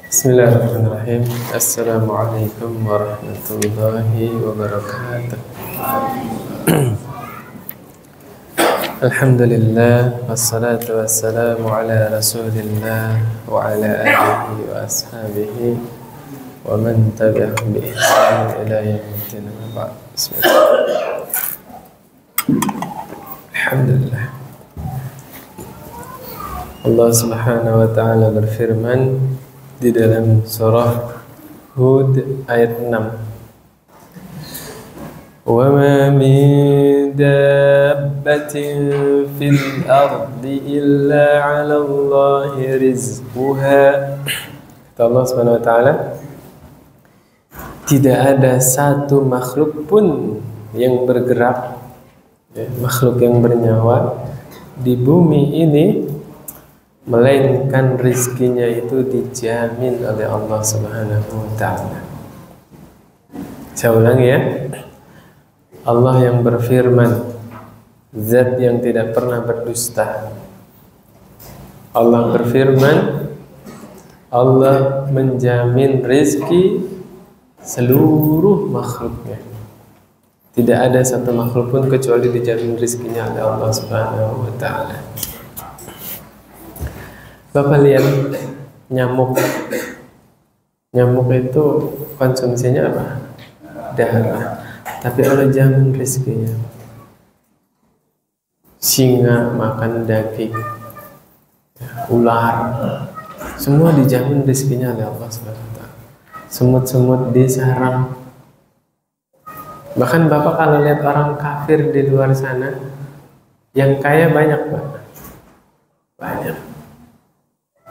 Bismillahirrahmanirrahim. Assalamualaikum warahmatullahi wabarakatuh. Alhamdulillah, wassalatu wassalamu ala rasulillah wa ala alihi wa ashabihi wa man tabi'ahum bi ihsan ila yaumiddin. Bismillah. Alhamdulillah. Allah Subhanahu wa taala berfirman di dalam surah Hud ayat 6. Wa ma min dabbatin fil ardi illa 'ala Allahi rizquha. Kata Allah Subhanahu wa taala, tidak ada satu makhluk pun yang bergerak, makhluk yang bernyawa di bumi ini, melainkan rizkinya itu dijamin oleh Allah Subhanahu wa ta'ala. Saya ulangi ya. Allah yang berfirman, zat yang tidak pernah berdusta. Allah berfirman, Allah menjamin rizki seluruh makhluknya. Tidak ada satu makhluk pun kecuali dijamin rizkinya oleh Allah Subhanahu wa ta'ala. Bapak lihat nyamuk. Nyamuk itu konsumsinya apa? Darah. Tapi Allah jamin rezekinya. Singa makan daging, ular, semua dijamin rezekinya oleh Allah SWT. Semut-semut di sarang. Bahkan Bapak kalau lihat orang kafir di luar sana, yang kaya banyak Pak. Banyak.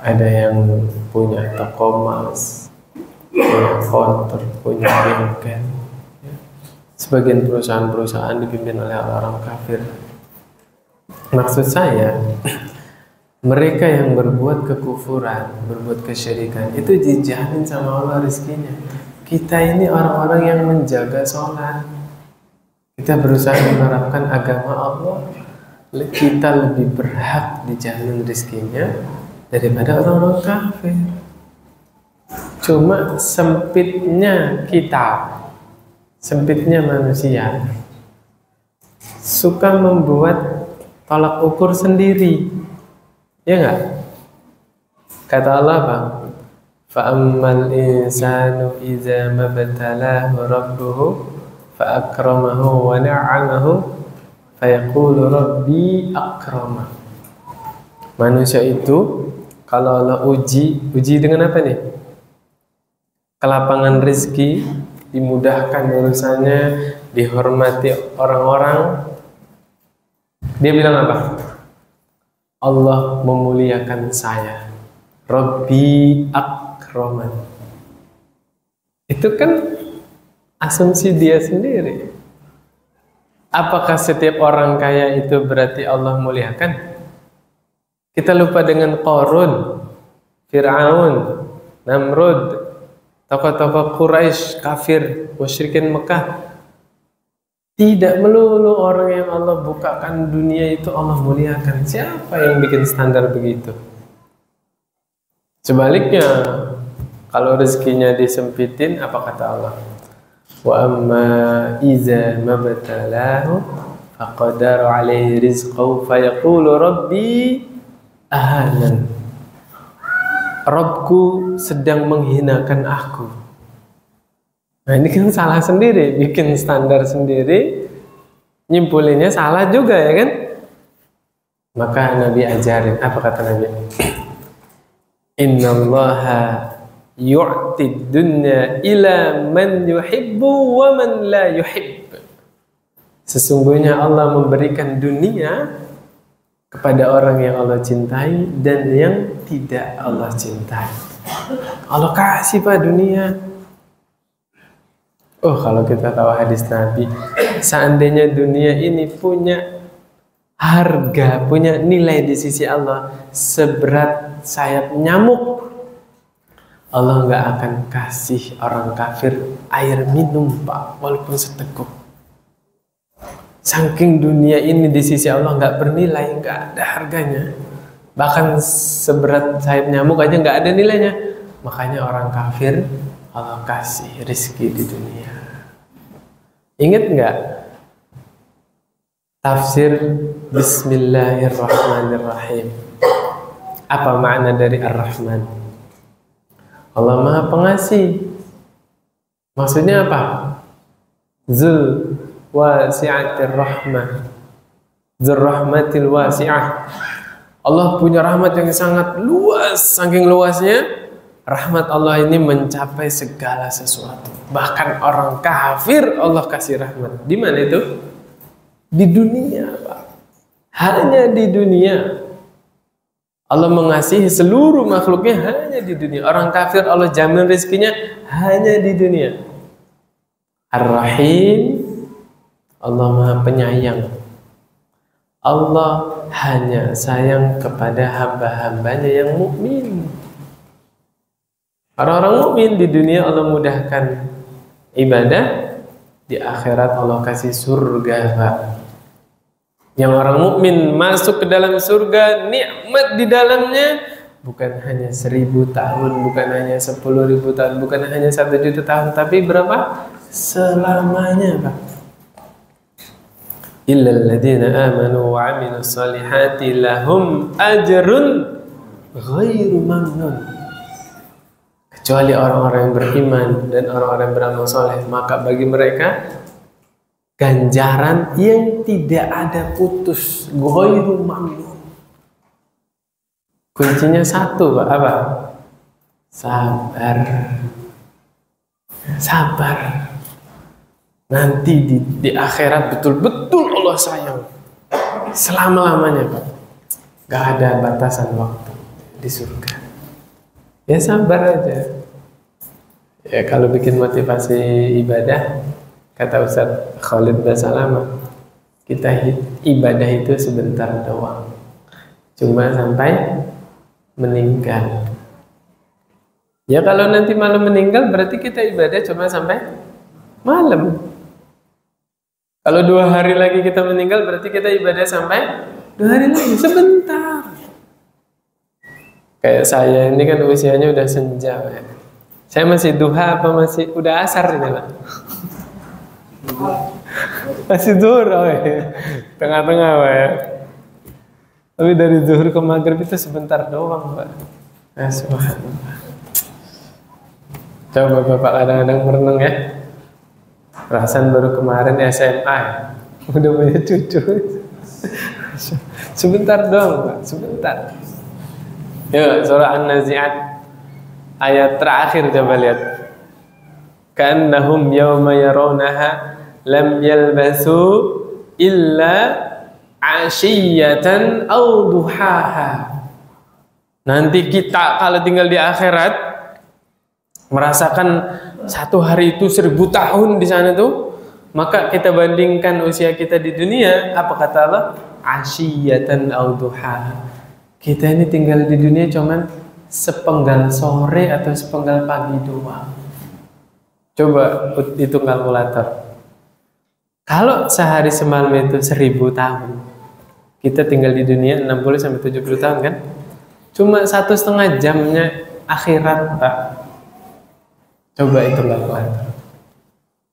Ada yang punya toko emas, punya konter, punya bengkel. Sebagian perusahaan-perusahaan dipimpin oleh orang kafir. Maksud saya, mereka yang berbuat kekufuran, berbuat kesyirikan, itu dijamin sama Allah rezekinya. Kita ini orang-orang yang menjaga sholat, kita berusaha menerapkan agama Allah, kita lebih berhak dijamin rezekinya daripada orang-orang kafir. Cuma sempitnya kita, sempitnya manusia, suka membuat tolak ukur sendiri, ya enggak? Kata Allah Bang, fa'ammal insanu iza mabtalahu rabbuhu fa'akramahu wa na'amahu fayaqulu rabbi akrama. Manusia itu kalau Allah uji dengan apa nih? Kelapangan rezeki, dimudahkan urusannya, dihormati orang-orang. Dia bilang apa? Allah memuliakan saya. Rabbi akraman. Itu kan asumsi dia sendiri. Apakah setiap orang kaya itu berarti Allah muliakan? Kita lupa dengan Qarun, Fir'aun, Namrud, tokoh-tokoh Quraisy kafir, musyrikin Mekah. Tidak melulu orang yang Allah bukakan dunia itu Allah muliakan. Siapa yang bikin standar begitu? Sebaliknya, kalau rezekinya disempitin, apa kata Allah? Wa amma iza mabtalahu faqadara alaihi rizqahu fayaqulu rabbi ahanan. Robku sedang menghinakan aku. Nah ini kan salah sendiri, bikin standar sendiri, nyimpulinnya salah juga ya kan? Maka Nabi ajarin, apa kata Nabi? Innallaha yu'tid dunya ila man yuhibbu wa man la yuhibb. Sesungguhnya Allah memberikan dunia kepada orang yang Allah cintai dan yang tidak Allah cintai. Allah kasih Pak dunia. Oh kalau kita tahu hadis Nabi, seandainya dunia ini punya harga, punya nilai di sisi Allah seberat sayap nyamuk, Allah nggak akan kasih orang kafir air minum Pak, walaupun seteguk. Saking dunia ini di sisi Allah nggak bernilai, nggak ada harganya. Bahkan seberat sayap nyamuk aja nggak ada nilainya. Makanya orang kafir Allah kasih rizki di dunia. Ingat nggak tafsir Bismillahirrahmanirrahim? Apa makna dari Ar-Rahman? Allah Maha Pengasih. Maksudnya apa? Zul wasi'atir rahmah, Zul rahmatil wasi'ah. Allah punya rahmat yang sangat luas. Saking luasnya rahmat Allah ini mencapai segala sesuatu. Bahkan orang kafir Allah kasih rahmat. Di mana itu? Di dunia, Pak. Hanya di dunia. Allah mengasihi seluruh makhluknya hanya di dunia. Orang kafir Allah jamin rezekinya hanya di dunia. Ar-Rahim, Allah Maha Penyayang. Allah hanya sayang kepada hamba-hambanya yang mukmin. Orang-orang mukmin di dunia Allah mudahkan ibadah, di akhirat Allah kasih surga, Pak. Yang orang mukmin masuk ke dalam surga, nikmat di dalamnya bukan hanya 1000 tahun, bukan hanya 10.000 tahun, bukan hanya 1 juta tahun, tapi berapa? Selamanya, Pak. Illal ladzina amanu wa 'amilus solihati lahum ajrun ghairu mamnun. Kecuali orang-orang yang beriman dan orang-orang yang beramal soleh, maka bagi mereka ganjaran yang tidak ada putus, ghairu mamnun. Kuncinya satu, Pak, apa? Sabar. Sabar. Nanti di akhirat betul-betul Allah sayang selama-lamanya, Pak. Gak ada batasan waktu di surga. Ya sabar aja. Ya kalau bikin motivasi ibadah, kata Ustaz Khalid Basalamah, kita ibadah itu sebentar doang, cuma sampai meninggal. Ya kalau nanti malam meninggal berarti kita ibadah cuma sampai malam. Kalau 2 hari lagi kita meninggal berarti kita ibadah sampai 2 hari lagi, sebentar. Kayak saya ini kan usianya udah senja, Pak. Saya masih duha apa masih udah asar ini, Pak? Masih zuhur, oh ya. Tengah-tengah, Pak ya. Tapi dari zuhur ke maghrib itu sebentar doang, Pak. Ya, subhanallah. Coba Bapak kadang-kadang merenung ya. Perasaan baru kemarin SMA ya. Udah punya cucu. Sebentar doang, Pak, sebentar. Yuk, surah An-Nazi'at ayat terakhir coba lihat. Ka'annahum yawma yarawnaha lam yalbasu illa ashiyatan aw duhaha. Nanti kita kalau tinggal di akhirat merasakan 1 hari itu 1000 tahun di sana tuh, maka kita bandingkan usia kita di dunia, apa kata Allah? Ashiyatan aw duhaha. Kita ini tinggal di dunia cuman sepenggal sore atau sepenggal pagi doang. Coba hitung kalkulator. Kalau sehari semalam itu 1000 tahun, kita tinggal di dunia 60-70 tahun kan? Cuma 1,5 jamnya akhirat, Pak. Coba hitung kalkulator.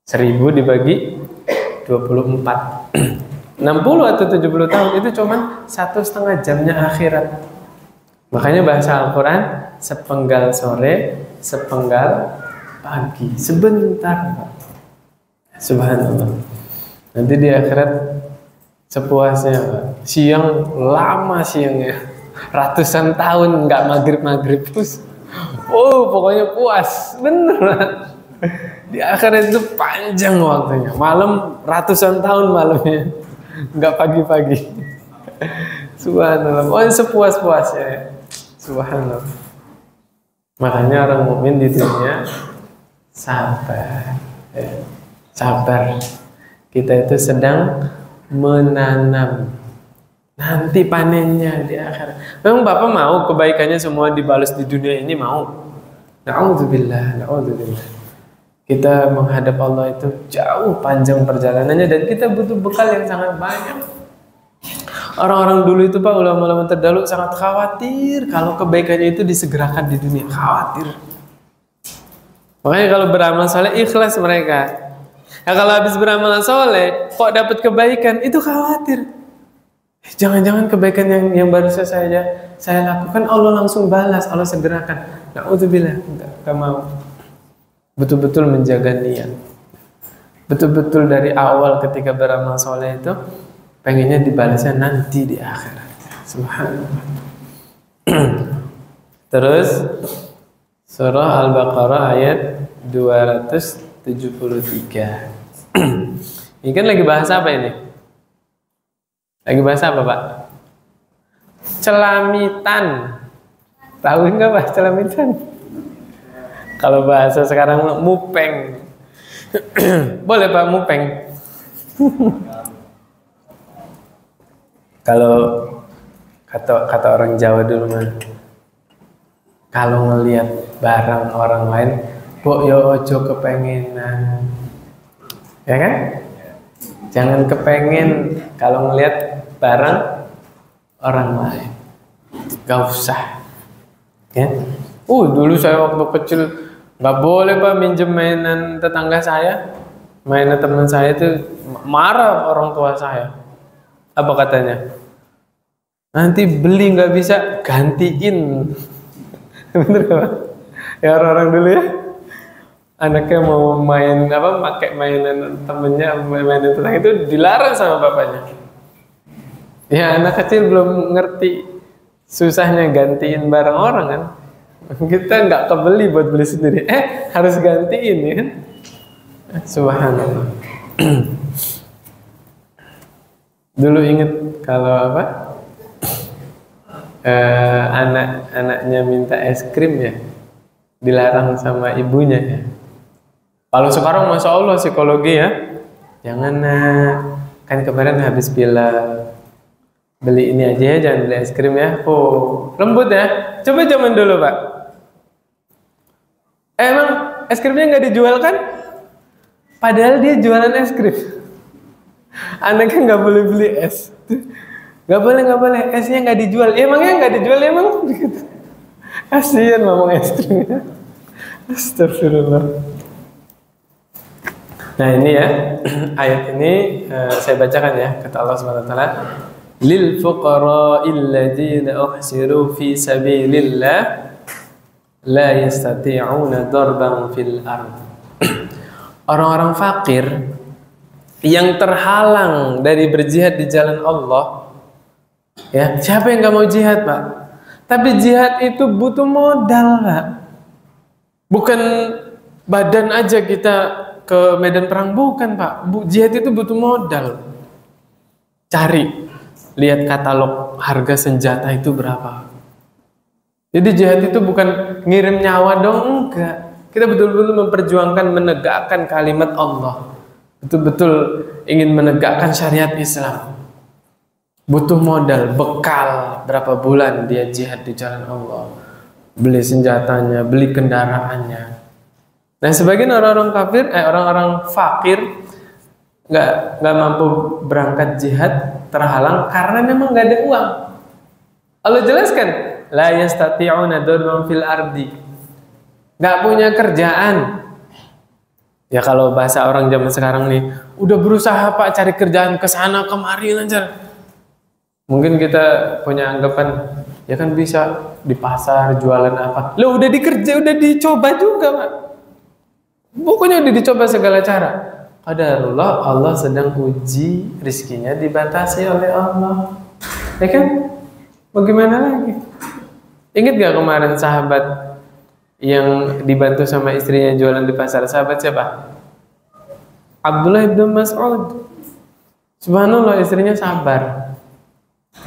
1000 dibagi 24. 60 atau 70 tahun itu cuma 1,5 jamnya akhirat. Makanya bahasa Al-Quran sepenggal sore, sepenggal pagi, sebentar, Pak. Subhanallah. Nanti di akhirat sepuasnya, Pak. Siang lama siangnya, ratusan tahun nggak maghrib terus. Oh, pokoknya puas, bener. Di akhirat itu panjang waktunya, malam ratusan tahun malamnya, nggak pagi-pagi. Subhanallah. Oh, sepuas-puasnya. Subhanallah. Makanya orang mukmin di dunia sabar. Sabar. Kita itu sedang menanam. Nanti panennya di akhirat. Memang Bapak mau kebaikannya semua dibalas di dunia ini, mau? Na'udzubillah, na'udzubillah. Kita menghadap Allah itu jauh panjang perjalanannya dan kita butuh bekal yang sangat banyak. Orang-orang dulu itu, Pak, ulama-ulama terdahulu sangat khawatir kalau kebaikannya itu disegerakan di dunia. Khawatir. Makanya kalau beramal soleh ikhlas mereka. Nah, kalau habis beramal soleh kok dapat kebaikan, itu khawatir. Jangan-jangan kebaikan yang baru saya lakukan Allah langsung balas, Allah segerakan. Na'udzubillah, enggak mau. Betul-betul menjaga niat. Betul-betul dari awal ketika beramal soleh itu pengennya dibalasnya nanti di akhirat. Subhanallah. Terus surah Al-Baqarah ayat 273. Ini kan lagi bahas apa ini? Lagi bahas apa, Pak? Celamitan. Tahu nggak, Pak, celamitan? Kalau bahasa sekarang mupeng. Boleh, Pak, mupeng. Kalau kata orang Jawa dulu mah, kalau ngelihat barang orang lain, kok yo ojo kepengenan. Ya kan? Jangan kepengen kalau ngelihat barang orang lain. Gak usah. Ya. Dulu saya waktu kecil nggak boleh, Pak, minjem mainan tetangga saya. Mainan teman saya itu marah orang tua saya. Apa katanya? Nanti beli nggak bisa, gantiin. Bener gak, Pak? Ya orang-orang dulu ya. Anaknya mau main pakai mainan temennya, mainan tetangga itu dilarang sama bapaknya. Ya anak kecil belum ngerti susahnya gantiin barang orang kan. Kita nggak kebeli buat beli sendiri, harus gantiin ya kan. Subhanallah. Dulu inget kalau anak-anaknya minta es krim ya, dilarang sama ibunya ya. Kalau sekarang Masya Allah psikologi ya, jangan nak, kan kemarin habis bilang beli ini aja ya, jangan beli es krim ya. Lembut ya. Coba zaman dulu, Pak. Emang es krimnya nggak dijual kan? Padahal dia jualan es krim. Anaknya nggak boleh beli es. Nggak boleh, esnya nggak dijual. Emangnya nggak dijual emang? Kasian ngomong es krimnya. Astagfirullah. Nah ini ya, ayat ini saya bacakan ya, kata Allah SWT, lil fuqara'il ladzina uhsiru fi sabilillah la yastati'una darban fil ard. Orang-orang fakir yang terhalang dari berjihad di jalan Allah, ya, siapa yang nggak mau jihad, Pak? Tapi jihad itu butuh modal, Pak. Bukan badan aja kita ke medan perang, bukan, Pak. Jihad itu butuh modal. Cari, lihat katalog harga senjata itu berapa. Jadi jihad itu bukan ngirim nyawa dong, enggak. Kita betul-betul memperjuangkan, menegakkan kalimat Allah. Betul-betul ingin menegakkan syariat Islam. Butuh modal, bekal berapa bulan dia jihad di jalan Allah. Beli senjatanya, beli kendaraannya. Nah, sebagian orang-orang kafir, orang-orang fakir nggak mampu berangkat jihad, terhalang karena memang nggak ada uang. Allah jelaskan, la yastati'una darban fil ardi, nggak punya kerjaan. Ya kalau bahasa orang zaman sekarang nih, udah berusaha, Pak, cari kerjaan ke sana kemari lancar. Mungkin kita punya anggapan, ya kan bisa di pasar jualan apa? Lo udah dikerja, udah dicoba juga, Pak. Pokoknya udah dicoba segala cara. Qadarullah, Allah sedang uji, rizkinya dibatasi oleh Allah. Ya kan? Bagaimana lagi? Ingat gak kemarin sahabat yang dibantu sama istrinya jualan di pasar? Sahabat siapa? Abdullah bin Mas'ud. Subhanallah, istrinya sabar.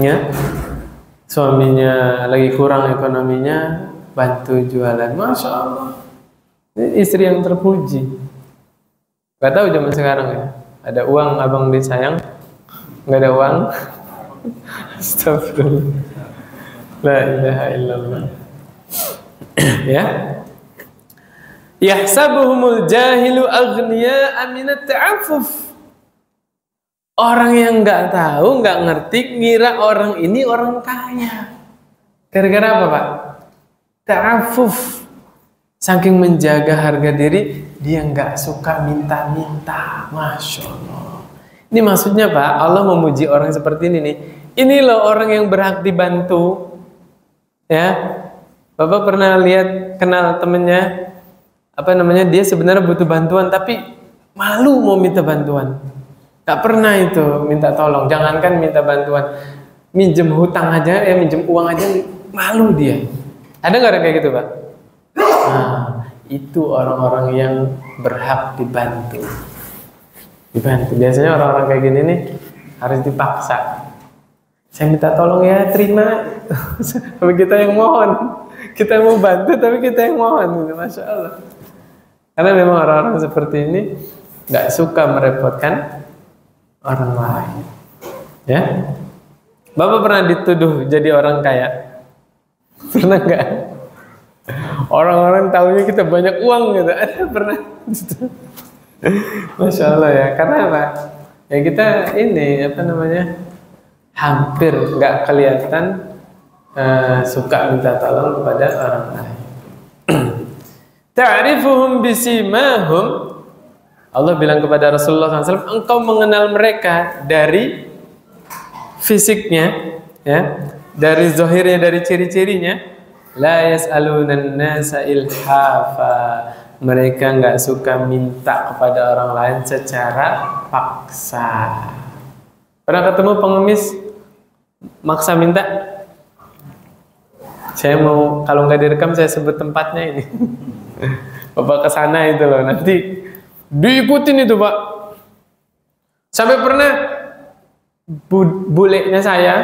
Ya, suaminya lagi kurang ekonominya, bantu jualan. Masya Allah. Ini istri yang terpuji. Gak tahu zaman sekarang ya. Ada uang abang disayang, nggak ada uang. Astagfirullah. La ilaha illallah. Ya. Yahsabuhumul jahilu aghniya aminat ta'affuf. Orang yang nggak tahu, nggak ngerti, ngira orang ini orang kaya. Gara-gara apa, Pak? Ta'affuf. Saking menjaga harga diri, dia nggak suka minta-minta. Masya Allah. Ini maksudnya Pak, Allah memuji orang seperti ini nih. Ini loh orang yang berhak dibantu. Ya, Bapak pernah lihat, kenal temennya, dia sebenarnya butuh bantuan, tapi malu mau minta bantuan. Gak pernah itu minta tolong. Jangankan minta bantuan, minjem hutang aja, minjem uang aja, malu dia. Ada nggak orang kayak gitu Pak? Nah, itu orang-orang yang berhak dibantu. Biasanya orang-orang kayak gini nih harus dipaksa. Saya minta tolong ya, terima. Tapi kita yang mohon. Kita mau bantu tapi kita yang mohon. Masya Allah. Karena memang orang-orang seperti ini nggak suka merepotkan orang lain. Ya. Bapak pernah dituduh jadi orang kaya? Pernah nggak? Orang-orang tahunya kita banyak uang gitu. Ada pernah? Masya Allah ya. Karena apa? Ya kita ini hampir nggak kelihatan suka minta tolong kepada orang lain. Ta'rifuhum bisimahum. Allah bilang kepada Rasulullah SAW, engkau mengenal mereka dari fisiknya, ya, dari zahirnya, dari ciri-cirinya. La yas'alunan nasa ilhafa. Mereka nggak suka minta kepada orang lain secara paksa. Pernah ketemu pengemis maksa minta? Saya mau, kalau nggak direkam saya sebut tempatnya ini. Bapak kesana itu loh, nanti diikutin itu Pak. Sampai pernah bulenya saya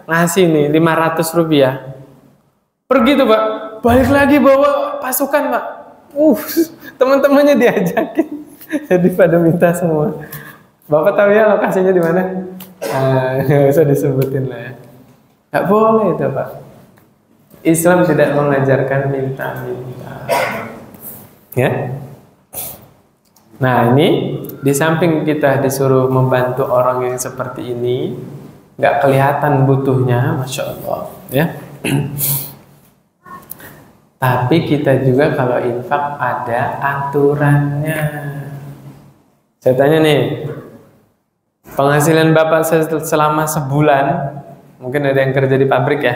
ngasih nih 500 rupiah. Pergi tuh Pak, balik lagi bawa pasukan Pak. Teman-temannya diajakin, jadi pada minta semua. Bapak tahu ya lokasinya di mana? Nggak usah disebutin lah ya. Nggak boleh itu Pak. Islam tidak mengajarkan minta-minta. Ya. Nah ini di samping kita disuruh membantu orang yang seperti ini, nggak kelihatan butuhnya, Masya Allah. Ya. Tapi kita juga kalau infak ada aturannya. Saya tanya nih, penghasilan Bapak selama sebulan, mungkin ada yang kerja di pabrik ya,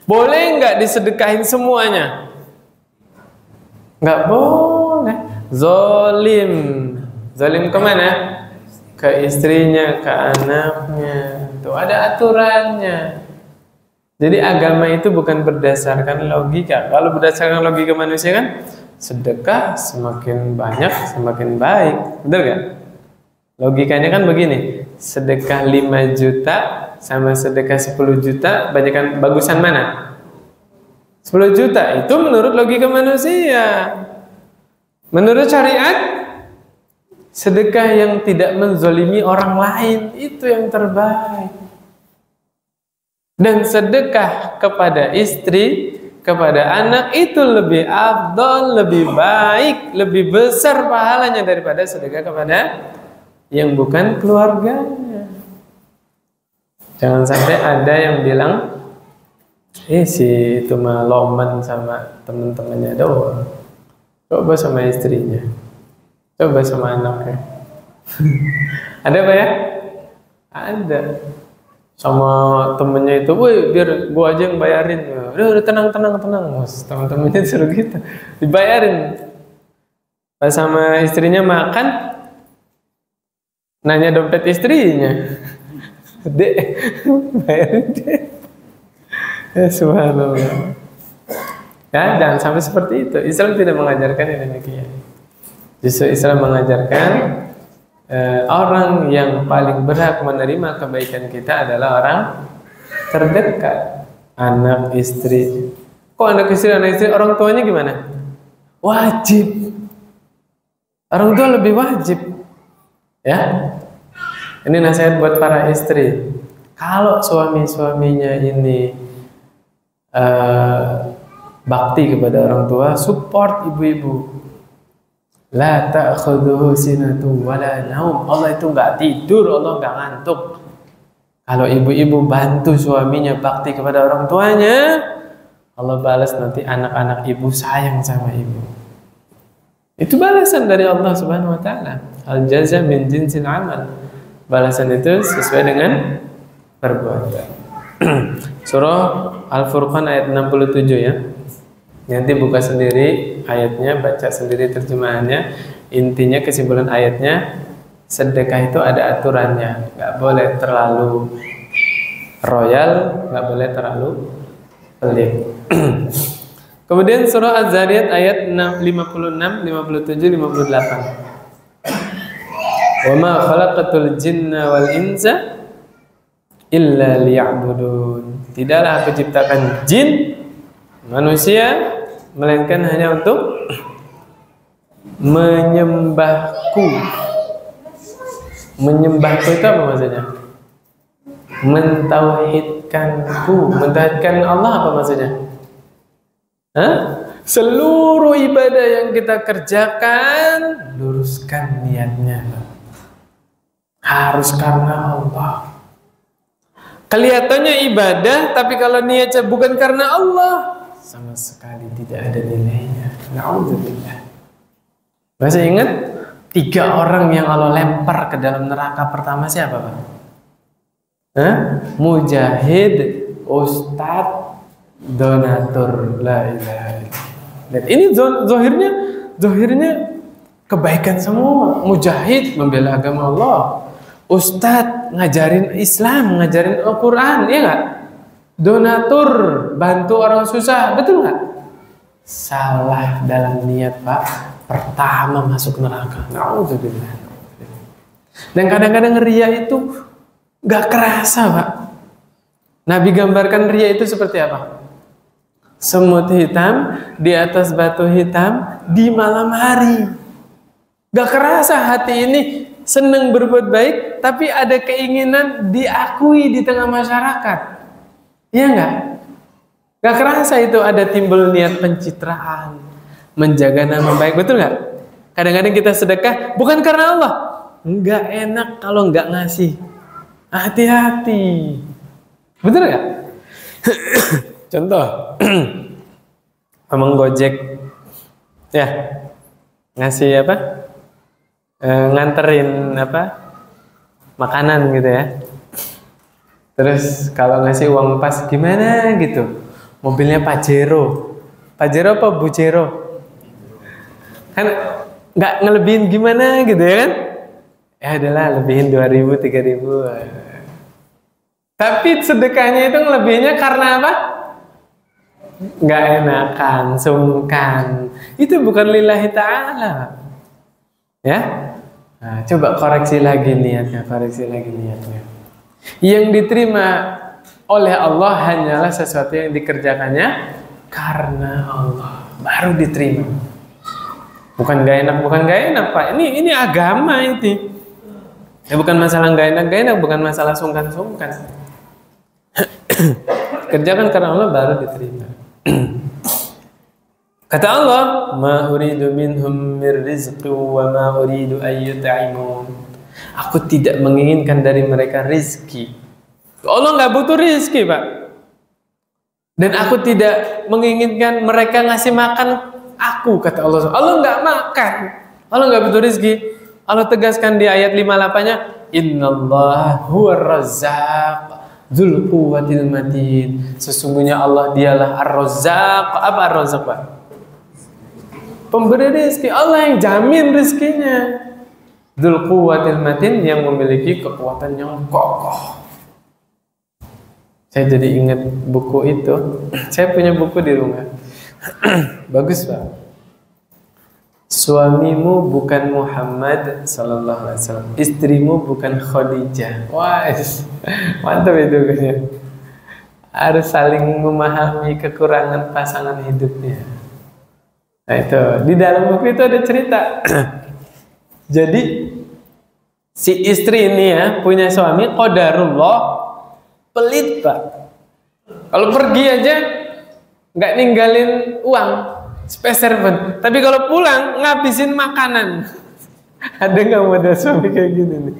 boleh nggak disedekahin semuanya? Nggak boleh. Zolim. Zolim kemana? Ke istrinya, ke anaknya. Tuh ada aturannya. Jadi agama itu bukan berdasarkan logika. Kalau berdasarkan logika manusia kan, sedekah semakin banyak semakin baik. Betul kan? Logikanya kan begini, sedekah 5 juta sama sedekah 10 juta, bagusan mana? 10 juta, itu menurut logika manusia. Menurut syariat, sedekah yang tidak menzolimi orang lain, itu yang terbaik. Dan sedekah kepada istri, kepada anak, itu lebih afdal, lebih baik, lebih besar pahalanya daripada sedekah kepada yang bukan keluarganya. Jangan sampai ada yang bilang, si itu mah loman sama teman-temannya doang. Coba sama istrinya, coba sama anaknya. Ada apa ya? Ada. Sama temennya itu, woi biar gua aja yang bayarin. Udah tenang. Teman-temannya suruh gitu, dibayarin. Pas sama istrinya makan, nanya dompet istrinya. Dek, bayarin dek. Ya subhanallah. Ya, jangan sampai seperti itu. Islam tidak mengajarkan yang demikian. Justru Islam mengajarkan orang yang paling berhak menerima kebaikan kita adalah orang terdekat, anak, istri. Kok anak istri, orang tuanya gimana? Wajib. Orang tua lebih wajib. Ya. Ini nasihat buat para istri. Kalau suami-suaminya ini bakti kepada orang tua, support ibu-ibu. La ta'khudhuhu sinatun wala naum. Allah itu enggak tidur, Allah enggak ngantuk. Kalau ibu-ibu bantu suaminya bakti kepada orang tuanya, Allah balas nanti anak-anak ibu sayang sama ibu. Itu balasan dari Allah Subhanahu wa taala. Al jaza min jinsil amal. Balasan itu sesuai dengan perbuatan. Surah Al-Furqan ayat 67 ya. Nanti buka sendiri ayatnya, baca sendiri terjemahannya. Intinya kesimpulan ayatnya, sedekah itu ada aturannya. Nggak boleh terlalu royal, nggak boleh terlalu pelit. Kemudian surah Az-Zariyat ayat 56, 57, 58. Wa ma khalaqatul jinna wal insa illa liya'budun. Tidaklah aku ciptakan jin, manusia, melainkan hanya untuk menyembahku. Menyembahku itu apa maksudnya? Mentauhidkanku. Mentauhidkan Allah apa maksudnya? Seluruh ibadah yang kita kerjakan, luruskan niatnya. Harus karena Allah. Kelihatannya ibadah, tapi kalau niatnya bukan karena Allah, sama sekali tidak ada nilainya. Na'udzubillah. Masih ingat 3 orang yang Allah lempar ke dalam neraka pertama siapa, Pak? Mujahid, ustadz, donatur. La ilaha illallah. Dan ini zohirnya kebaikan semua. Mujahid membela agama Allah, ustadz ngajarin Islam, ngajarin Al-Quran, ya nggak? Donatur, bantu orang susah, betul nggak? Salah dalam niat, Pak. Pertama masuk neraka. Na'udzubillah. Dan kadang-kadang ria itu nggak kerasa, Pak. Nabi gambarkan ria itu seperti apa? Semut hitam di atas batu hitam di malam hari. Gak kerasa hati ini senang berbuat baik, tapi ada keinginan diakui di tengah masyarakat. Iya nggak? Gak kerasa itu ada timbul niat pencitraan, menjaga nama baik, betul nggak? Kadang-kadang kita sedekah bukan karena Allah. Nggak enak kalau nggak ngasih. Hati-hati. Betul nggak? Contoh, ngomong Gojek, ya ngasih apa? Nganterin apa? Makanan gitu ya. Terus kalau ngasih uang pas gimana gitu? Mobilnya Pajero. Pajero apa Bujero? Kan nggak ngelebihin gimana gitu ya kan? Ya adalah lebihin 2.000, 3.000. Tapi sedekahnya itu ngelebihinnya karena apa? Nggak enakan, sungkan. Itu bukan lillahi ta'ala. Ya? Nah, coba koreksi lagi niatnya, Yang diterima oleh Allah hanyalah sesuatu yang dikerjakannya karena Allah, baru diterima. Bukan nggak enak, Pak. Ini agama ini. Ya bukan masalah nggak enak, bukan masalah sungkan-sungkan. Kerjakan karena Allah baru diterima. Kata Allah, ma uridu minhum mir rizqi wa ma uridu an yut'imun. Aku tidak menginginkan dari mereka rizki. Allah nggak butuh rizki, Pak. Dan aku tidak menginginkan mereka ngasih makan aku, kata Allah. Allah nggak makan. Allah nggak butuh rizki. Allah tegaskan di ayat 58-nya, innallaha huwar razzaq dzul quwwatil matin. Sesungguhnya Allah dialah Ar-Razzaq. Apa Ar-Razzaq, Pak? Pemberi rezeki. Allah yang jamin rezekinya. Dzul quwwatil matin, yang memiliki kekuatan yang kokoh. Saya jadi ingat buku itu. Saya punya buku di rumah. Bagus, Pak. Suamimu bukan Muhammad sallallahu alaihi wasallam, istrimu bukan Khadijah. Wah, mantap itu guys. Harus saling memahami kekurangan pasangan hidupnya. Nah itu di dalam buku itu ada cerita. Jadi si istri ini ya punya suami qadarullah pelit, Pak. Kalau pergi aja nggak ninggalin uang sepeser pun. Tapi kalau pulang ngabisin makanan. Ada nggak model suami kayak gini nih?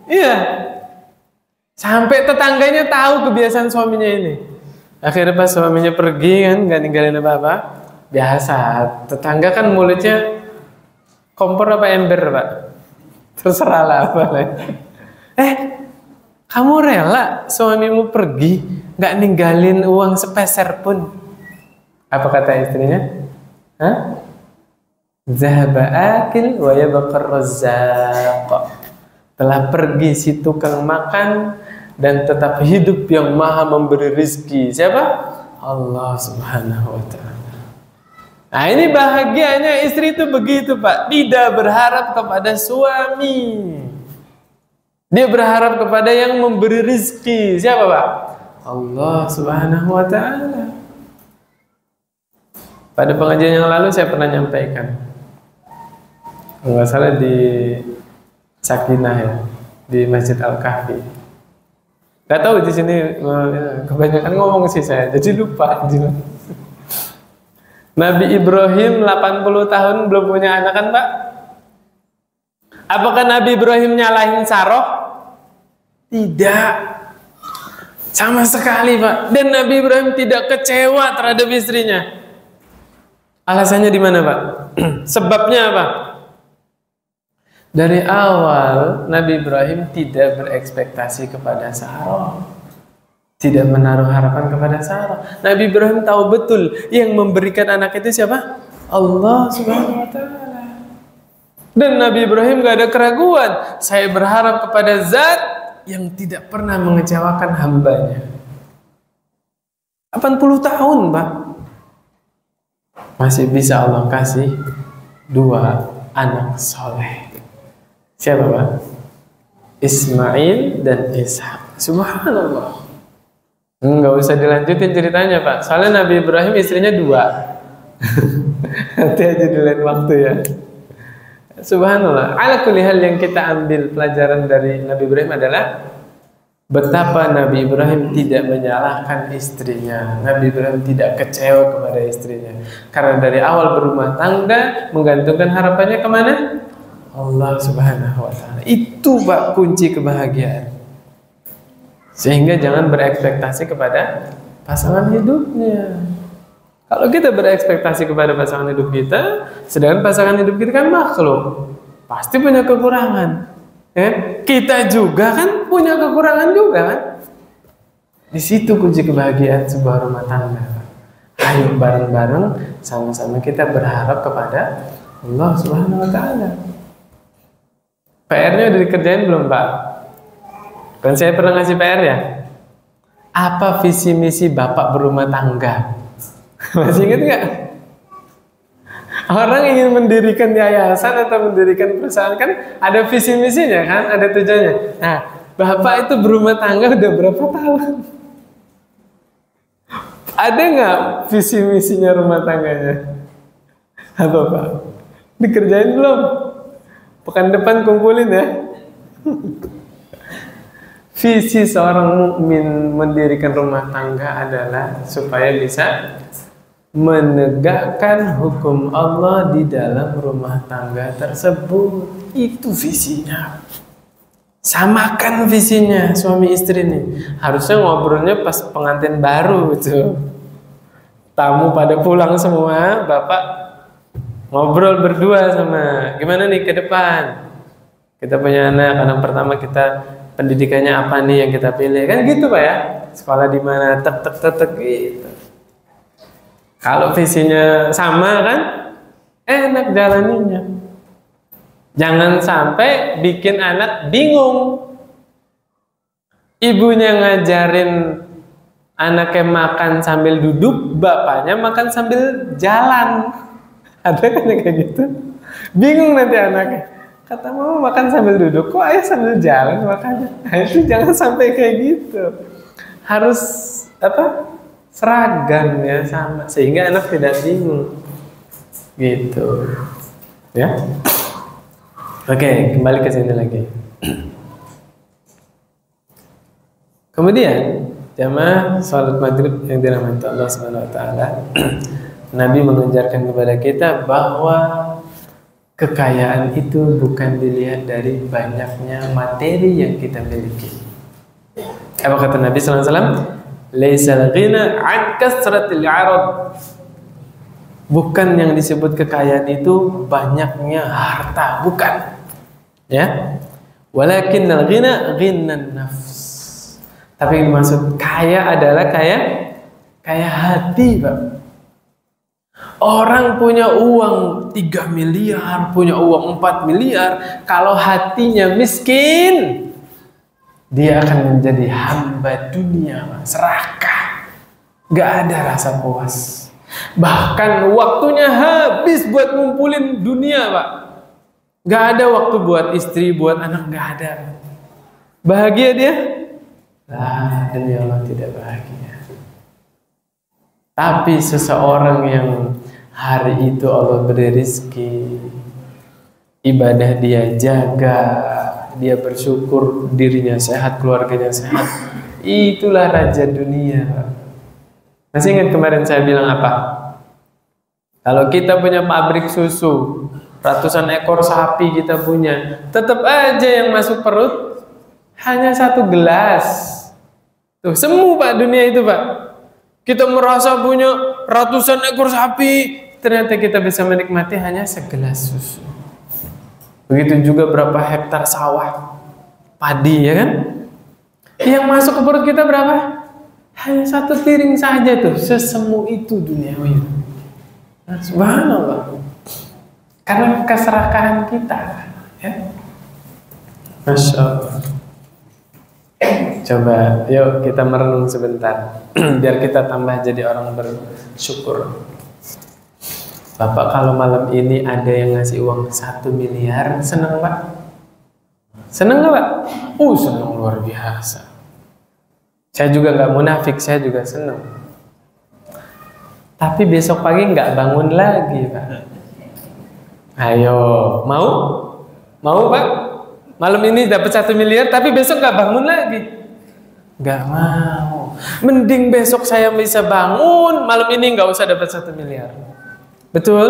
Iya. Sampai tetangganya tahu kebiasaan suaminya ini. Akhirnya pas suaminya pergi kan, nggak ninggalin apa-apa. Biasa, tetangga kan mulutnya kompor apa ember, Pak? Terserah lah apa lah. Kamu rela suamimu pergi, nggak ninggalin uang sepeser pun? Apa kata istrinya? Hah? Zahaba akil wa yabqa razzaq. Telah pergi si tukang makan dan tetap hidup yang maha memberi rizki. Siapa? Allah subhanahu wa ta'ala. Nah ini bahagianya istri itu begitu, Pak. Tidak berharap kepada suami. Dia berharap kepada yang memberi rizki. Siapa, Pak? Allah subhanahu wa ta'ala. Pada pengajian yang lalu saya pernah nyampaikan, nggak salah di Sakinah ya, di Masjid Al-Kahfi. Gak tahu di sini kebanyakan ngomong sih saya, jadi lupa. Nabi Ibrahim 80 tahun belum punya anak kan, Pak? Apakah Nabi Ibrahim nyalahin Saroh? Tidak, sama sekali, Pak. Dan Nabi Ibrahim tidak kecewa terhadap istrinya. Alasannya di mana, Pak? Sebabnya apa? Dari awal Nabi Ibrahim tidak berekspektasi kepada Sarah, tidak menaruh harapan kepada Sarah. Nabi Ibrahim tahu betul yang memberikan anak itu siapa? Allah subhanahu wa ta'ala. Dan Nabi Ibrahim gak ada keraguan, saya berharap kepada zat yang tidak pernah mengecewakan hambanya. 80 tahun, Pak, masih bisa Allah kasih 2 anak soleh. Siapa, Pak? Ismail dan Ishak. Subhanallah. Nggak usah dilanjutin ceritanya, Pak. Soalnya Nabi Ibrahim istrinya 2. Nanti aja di lain waktu ya. Subhanallah. Ala kulli hal, yang kita ambil pelajaran dari Nabi Ibrahim adalah betapa Nabi Ibrahim tidak menyalahkan istrinya. Nabi Ibrahim tidak kecewa kepada istrinya. Karena dari awal berumah tangga menggantungkan harapannya kemana? Allah subhanahu wa ta'ala. Itu, Pak, kunci kebahagiaan. Sehingga jangan berekspektasi kepada pasangan hidupnya. Kalau kita berekspektasi kepada pasangan hidup kita, sedangkan pasangan hidup kita kan makhluk, pasti punya kekurangan. Kita juga kan punya kekurangan juga kan. Di situ kunci kebahagiaan sebuah rumah tangga. Ayo bareng-bareng sama-sama kita berharap kepada Allah subhanahu wa ta'ala. PR-nya udah dikerjain belum, Pak? Kan saya pernah ngasih PR ya. Apa visi misi Bapak berumah tangga? Masih ingat nggak? Orang ingin mendirikan yayasan atau mendirikan perusahaan kan ada visi misinya kan, ada tujuannya. Nah, Bapak itu berumah tangga udah berapa tahun? Ada nggak visi misinya rumah tangganya? Apa, Pak? Dikerjain belum? Pekan depan kumpulin ya. Visi seorang mukmin mendirikan rumah tangga adalah supaya bisa menegakkan hukum Allah di dalam rumah tangga tersebut. Itu visinya. Samakan visinya suami istri nih. Harusnya ngobrolnya pas pengantin baru itu. Tamu pada pulang semua, Bapak ngobrol berdua sama gimana nih ke depan. Kita punya anak pertama, kita pendidikannya apa nih yang kita pilih, kan gitu, Pak ya. Sekolah di mana, tek gitu. Kalau visinya sama kan enak jalaninya. Jangan sampai bikin anak bingung. Ibunya ngajarin anaknya makan sambil duduk, bapaknya makan sambil jalan. Ada kan yang kayak gitu? Bingung nanti anaknya. Kata mama makan sambil duduk, kok ayah sambil jalan makannya? Nah, itu jangan sampai kayak gitu. Harus apa? Seragam ya, sama, sehingga anak tidak bingung. Gitu. Ya. Oke, kembali ke sini lagi. Kemudian jamaah salat maghrib yang dirahmati Allah Subhanahu wa taala. Nabi mengajarkan kepada kita bahwa kekayaan itu bukan dilihat dari banyaknya materi yang kita miliki. Apa kata Nabi sallallahu alaihi wasallam? Laisal ghina an kasratil 'arad. Bukan yang disebut kekayaan itu banyaknya harta, bukan. Ya. Walakinnal ghina ghinan nafs. Tapi yang dimaksud kaya adalah kaya hati, Pak. Orang punya uang 3 miliar, punya uang 4 miliar, kalau hatinya miskin, dia akan menjadi hamba dunia, Pak. Serakah. Gak ada rasa puas. Bahkan waktunya habis buat ngumpulin dunia, Pak. Gak ada waktu buat istri, buat anak, gak ada. Bahagia dia? Lah, demi Allah tidak bahagia. Tapi seseorang yang hari itu Allah beri rezeki, ibadah dia jaga, dia bersyukur dirinya sehat, keluarganya sehat, itulah raja dunia. Masih ingat kemarin saya bilang apa? Kalau kita punya pabrik susu, ratusan ekor sapi kita punya, tetap aja yang masuk perut hanya 1 gelas. Tuh, semu Pak dunia itu, Pak. Kita merasa punya ratusan ekor sapi, ternyata kita bisa menikmati hanya segelas susu. Begitu juga berapa hektar sawah, padi, ya kan? Yang masuk ke perut kita berapa? Hanya 1 piring saja tuh, sesemu itu duniawi. Nah, subhanallah. Karena keserakahan kita, ya. Masya Allah. Coba, yuk kita merenung sebentar, biar kita tambah jadi orang bersyukur. Bapak kalau malam ini ada yang ngasih uang 1 miliar, senang Pak? Senang nggak Pak? Senang luar biasa. Saya juga nggak munafik, saya juga senang. Tapi besok pagi nggak bangun lagi, Pak. Ayo, mau? Mau, Pak? Malam ini dapat 1 miliar, tapi besok nggak bangun lagi. Nggak mau. Mending besok saya bisa bangun, malam ini nggak usah dapat 1 miliar. Betul?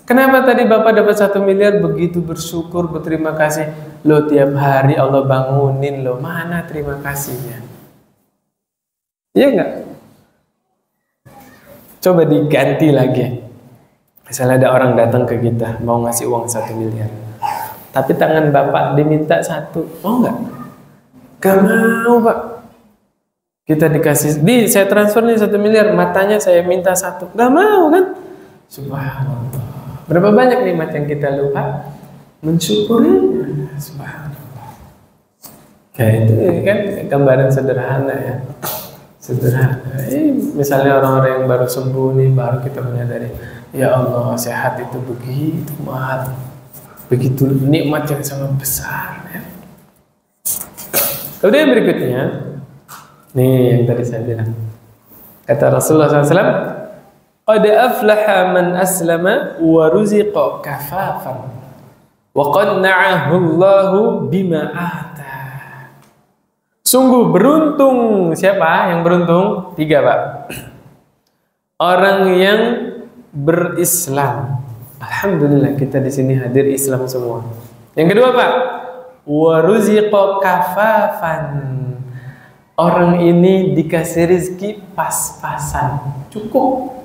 Kenapa tadi Bapak dapat 1 miliar begitu bersyukur, berterima kasih? Loh, tiap hari Allah bangunin loh, mana terima kasihnya? Iya nggak? Coba diganti lagi. Misalnya ada orang datang ke kita mau ngasih uang 1 miliar, tapi tangan Bapak diminta 1, mau nggak? Gak mau Pak. Kita dikasih, saya transfer nih 1 miliar, matanya saya minta 1, gak mau kan? Subhanallah. Berapa banyak nikmat yang kita lupa mensyukurinya. Subhanallah. Kayak itu kan gambaran sederhana ya. Sederhana. Misalnya orang-orang yang baru sembuh nih, baru kita menyadari, ya Allah, sehat itu begitu mahal, begitu nikmat yang sangat besar ya. Kemudian berikutnya, nih yang tadi saya bilang, kata Rasulullah SAW, qad aflaha man aslama wa ruziqa kafafan wa qanna'ahu Allahu bima ata. Sungguh beruntung. Siapa yang beruntung? 3 Pak. Orang yang berislam. Alhamdulillah kita di sini hadir Islam semua. Yang kedua Pak, wa ruziqa kafafan. Orang ini dikasih rezeki pas-pasan, cukup.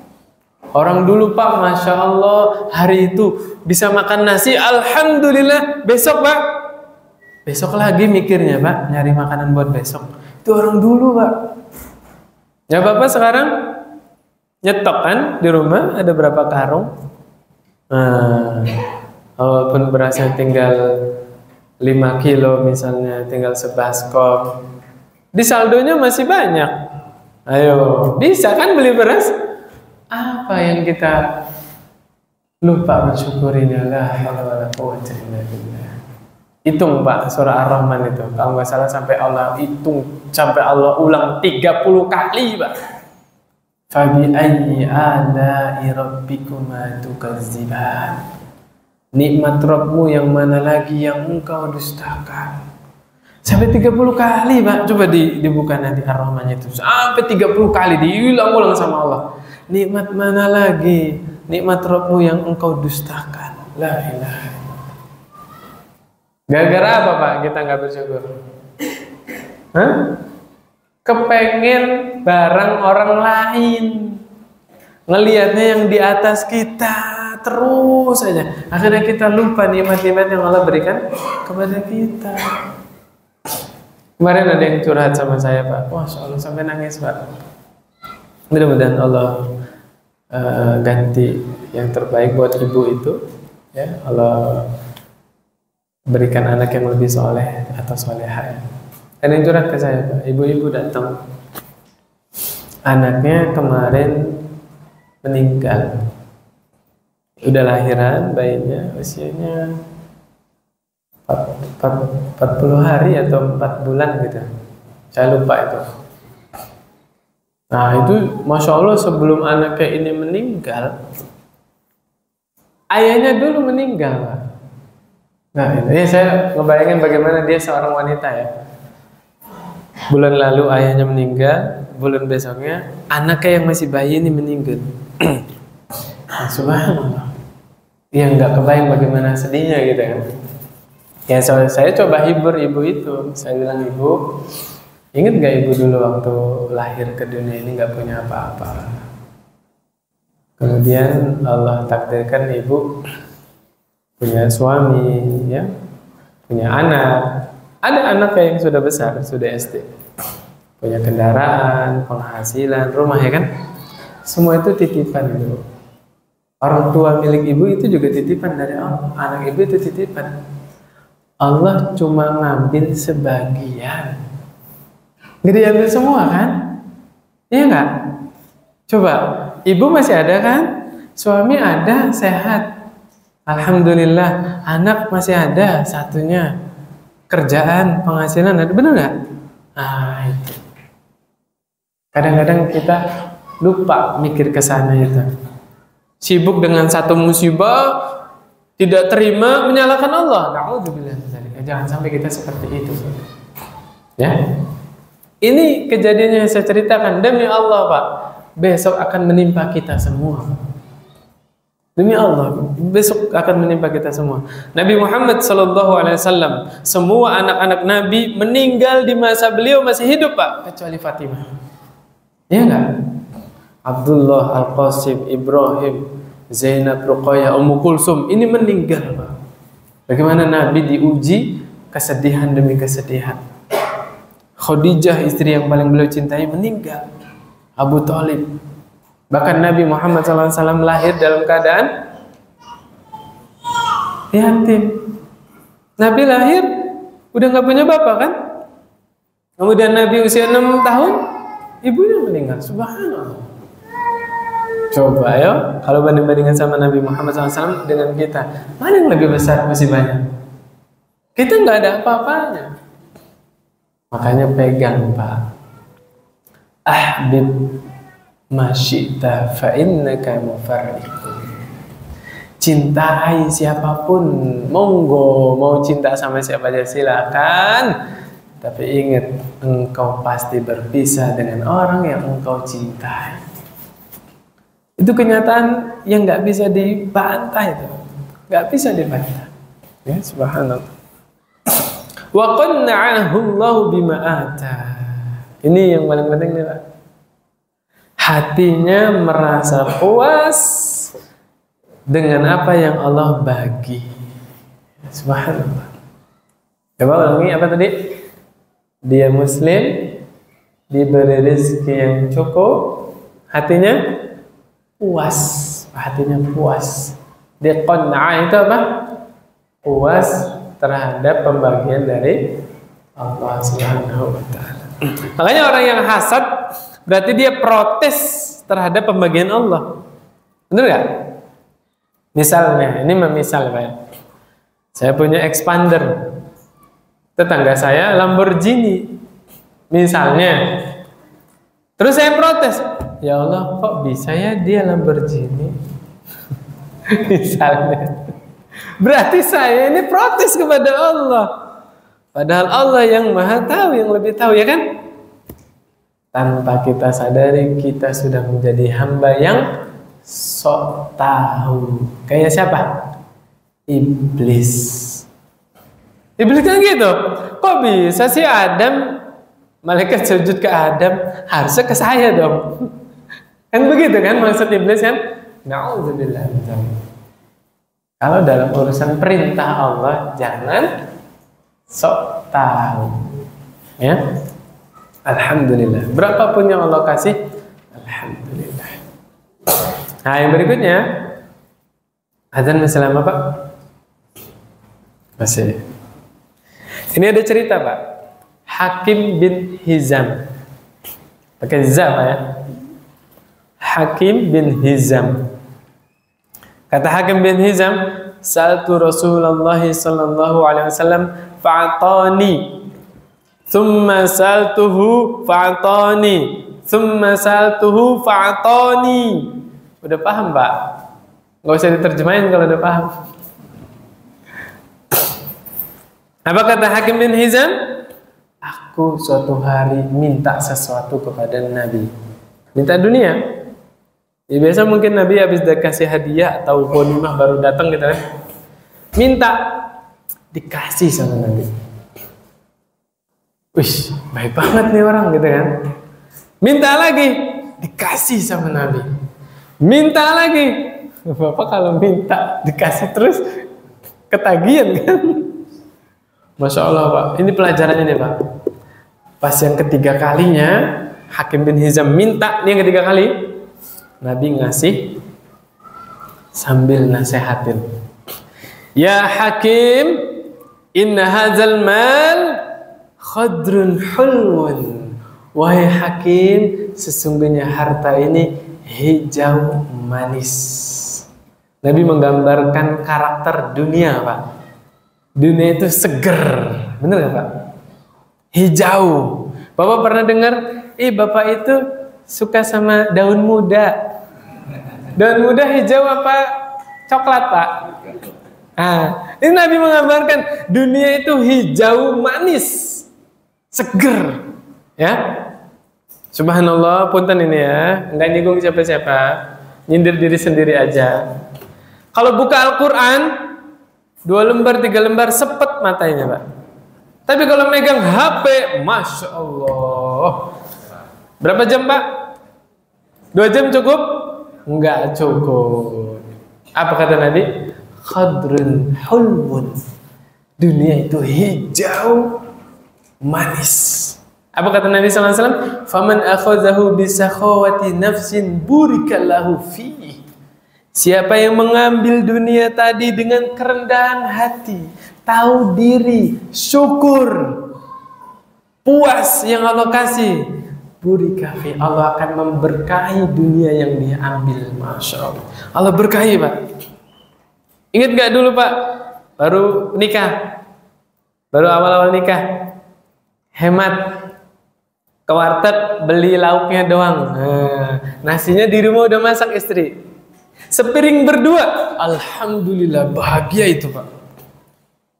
Orang dulu Pak, Masya Allah, hari itu bisa makan nasi, Alhamdulillah. Besok Pak, besok lagi mikirnya Pak, nyari makanan buat besok. Itu orang dulu Pak. Ya Bapak sekarang nyetok kan di rumah, ada berapa karung? Walaupun berasnya tinggal 5 kilo misalnya, tinggal sebaskom, di saldonya masih banyak. Ayo, bisa kan beli beras? Apa yang kita lupa mensyukurinya? La haula wala quwwata illa billah. Hitung Pak, surah Ar-Rahman itu, kalau nggak salah sampai Allah hitung, sampai Allah ulang 30 kali Pak. Fabi ayyi ala'i rabbikuma tukadziban. Nikmat Rabbmu yang mana lagi yang engkau dustakan? Sampai 30 kali Pak. Coba dibuka nanti Ar-Rahman itu. Sampai 30 kali diulang-ulang sama Allah. Nikmat mana lagi? Nikmat Rabbmu yang engkau dustakan. La ilaha illallah. Gara-gara apa Pak kita nggak bersyukur? Hah? kepengen barang orang lain, ngelihatnya yang di atas kita terus saja. Akhirnya kita lupa nikmat-nikmat yang Allah berikan kepada kita. Kemarin ada yang curhat sama saya, Pak. Masya Allah, sampai nangis, Pak. Mudah-mudahan Allah ganti yang terbaik buat ibu itu, ya. Allah berikan anak yang lebih soleh atau soleha. Ada yang curhat ke saya, Pak. Ibu-ibu datang, anaknya kemarin meninggal, udah lahiran bayinya, usianya 40 hari atau 4 bulan gitu, saya lupa itu. Nah itu Masya Allah, sebelum anaknya ini meninggal, ayahnya dulu meninggal, Pak. Nah ini saya ngebayangin bagaimana dia seorang wanita, ya. Bulan lalu ayahnya meninggal, bulan besoknya anaknya yang masih bayi ini meninggal. Nah, subhanallah, ya nggak kebayang bagaimana sedihnya gitu kan. Ya saya coba hibur ibu itu, saya bilang, ibu, ingat gak ibu dulu waktu lahir ke dunia ini gak punya apa-apa, kemudian Allah takdirkan ibu punya suami, ya, punya anak, ada anak yang sudah besar, sudah SD, punya kendaraan, penghasilan, rumah, ya kan, semua itu titipan dulu. Orang tua milik ibu itu juga titipan dari Allah, anak ibu itu titipan. Allah cuma ngambil sebagian, nggak diambil semua kan? Iya nggak? Coba, ibu masih ada kan? Suami ada, sehat, alhamdulillah. Anak masih ada satunya, kerjaan, penghasilan ada, benar nggak? Ah itu. Kadang-kadang kita lupa mikir ke sana itu. Sibuk dengan satu musibah, tidak terima, menyalahkan Allah. Na'udzubillah. Jangan sampai kita seperti itu, ya. Ini kejadian yang saya ceritakan demi Allah, Pak. Besok akan menimpa kita semua. Demi Allah, besok akan menimpa kita semua. Nabi Muhammad SAW, semua anak-anak Nabi meninggal di masa beliau masih hidup, Pak, kecuali Fatimah. Ya enggak? Abdullah, Al-Qasim, Ibrahim, Zainab, Ruqayyah, Ummu Kulsum, ini meninggal, Pak. Bagaimana Nabi diuji kesedihan demi kesedihan. Khadijah, istri yang paling beliau cintai, meninggal. Abu Thalib. Bahkan Nabi Muhammad SAW lahir dalam keadaan yatim. Nabi lahir udah gak punya bapak kan? Kemudian Nabi usia 6 tahun, ibunya meninggal. Subhanallah. Coba ya, kalau banding-bandingkan sama Nabi Muhammad SAW dengan kita, mana yang lebih besar musibahnya? Kita nggak ada apa-apanya. Makanya pegang, Pak. Ahbib masyita fa innaka mufarriqun. Cintai siapapun, monggo, mau cinta sama siapa aja silakan. Tapi ingat, engkau pasti berpisah dengan orang yang engkau cintai. Itu kenyataan yang nggak bisa dibantah, itu nggak bisa dibantah, ya. Subhanallah. Wa qanna'ahu Allahu bima ata. Ini yang paling penting nih, Pak. Hatinya merasa puas dengan apa yang Allah bagi. Subhanallah. Coba ulangi apa tadi? Dia Muslim, diberi rezeki yang cukup, hatinya puas, hatinya puas. Dia qanna'ah itu apa? Puas terhadap pembagian dari Allah Subhanahu wa ta'ala. Makanya orang yang hasad berarti dia protes terhadap pembagian Allah. Benar nggak? Misalnya, ini memisal, Pak. Saya punya expander, tetangga saya Lamborghini, misalnya. Terus saya protes, ya Allah, kok bisa ya dia Lamborghini? Misalnya. Berarti saya ini protes kepada Allah. Padahal Allah yang maha tahu, yang lebih tahu, ya kan? Tanpa kita sadari, kita sudah menjadi hamba yang sok tahu. Kayak siapa? Iblis. Iblis kan gitu. Kok bisa sih Adam Malaikat sujud ke Adam, harusnya ke saya dong. Kan begitu kan maksud iblis kan? Na'udzubillah. Kalau dalam urusan perintah Allah jangan sok tahu. Ya. Alhamdulillah. Berapapun yang Allah kasih, alhamdulillah. Nah, yang berikutnya, azan masih lama, Pak? Masih. Ini ada cerita, Pak. Hakim bin Hizam. Pakai za, Pak ya. Hakim bin Hizam. Kata Hakim bin Hizam, sa'altu Rasulullah sallallahu alaihi wasallam fa'atani. Thumma sa'altuhu fa'atani. Thumma sa'altuhu fa'atani. Udah paham, Pak? Nggak usah diterjemahin kalau udah paham. Apa kata Hakim bin Hizam? Aku suatu hari minta sesuatu kepada Nabi. Minta dunia. Ya biasa mungkin Nabi habis dikasih hadiah atau ghanimah baru datang gitu kan. Minta dikasih sama Nabi. Wih, baik banget nih orang gitu kan. Minta lagi dikasih sama Nabi. Minta lagi. Bapak kalau minta dikasih terus ketagihan kan. Masya Allah, Pak. Ini pelajarannya nih, Pak. Pas yang ketiga kalinya Hakim bin Hizam minta nih yang ketiga kali, Nabi ngasih sambil nasehatin. Ya Hakim, inna hadzal mal khadrun hulwun. Wahai Hakim, sesungguhnya harta ini hijau manis. Nabi menggambarkan karakter dunia, Pak. Dunia itu seger, bener gak, Pak? Hijau. Bapak pernah dengar, Bapak itu suka sama daun muda. Daun muda hijau apa coklat, Pak? Nah, ini Nabi menggambarkan dunia itu hijau manis, seger, ya. Subhanallah, punten ini ya, nggak nyinggung siapa-siapa, nyindir diri sendiri aja. Kalau buka Al-Quran 2 lembar, 3 lembar, sepet matanya, Pak. Tapi kalau megang HP, Masya Allah. Berapa jam, Pak? 2 jam cukup? Enggak cukup. Apa kata Nabi? Khadrun hulwun. Dunia itu hijau manis. Apa kata Nabi SAW? Faman akhazahu bisakhawati nafsin burikallahu fihi. Siapa yang mengambil dunia tadi dengan kerendahan hati, tahu diri, syukur, puas yang Allah kasih, burikafi, Allah akan memberkahi dunia yang dia ambil. Masya Allah, Allah berkahi, Pak. Ingat gak dulu, Pak, baru nikah, baru awal-awal nikah, hemat ke warteg beli lauknya doang, nasinya di rumah udah masak istri. Sepiring berdua, alhamdulillah, bahagia itu, Pak.